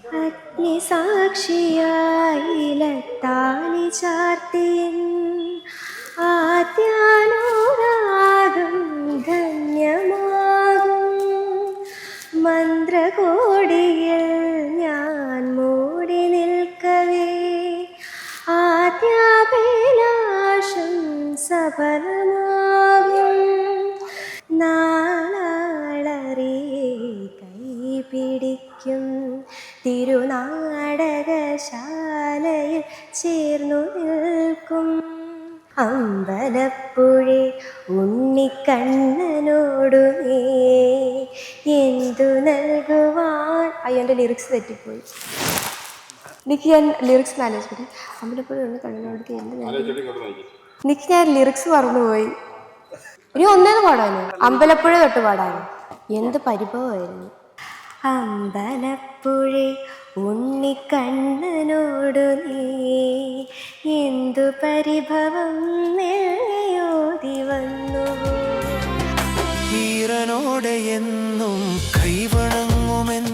അഗ്നിസാക്ഷിയായിലത്താലി ചാർത്തിയൻ ആദ്യാനുരാഗം ധന്യമാകും മന്ത്രകോടിയിൽ ഞാൻ മൂടി നിൽക്കവേ ആദ്യാഭിലാഷം സഫലമാകും നാളറി കൈപിടിക്കും തിരുനാടകശാലയിൽ ചേർന്നു നിൽക്കും അമ്പലപ്പുഴേ ഉണ്ണിക്കണ്ണനോടു നീ എന്തു നൽകുവാൻ. അയ്യോ എൻ്റെ ലിറിക്സ് തെറ്റിപ്പോയി. എനിക്ക് ഞാൻ ലിറിക്സ് ആലോചിക്കട്ടെ. അമ്പലപ്പുഴ ഉണ്ണിക്കണ്ണനോട് എനിക്ക് ഞാൻ ലിറിക്സ് മറന്നുപോയി. ഇനി ഒന്നേന്ന് പാടാനോ? അമ്പലപ്പുഴ തൊട്ട് പാടാനോ? എന്ത് പരിഭവമായിരുന്നു. അമ്പലപ്പുഴേ ഉണ്ണിക്കണ്ണനോടു നീ എന്തു പരിഭവം നെയ്യോതി വന്നു വീരനോടെ എന്നും കൈവണങ്ങുമെന്ന്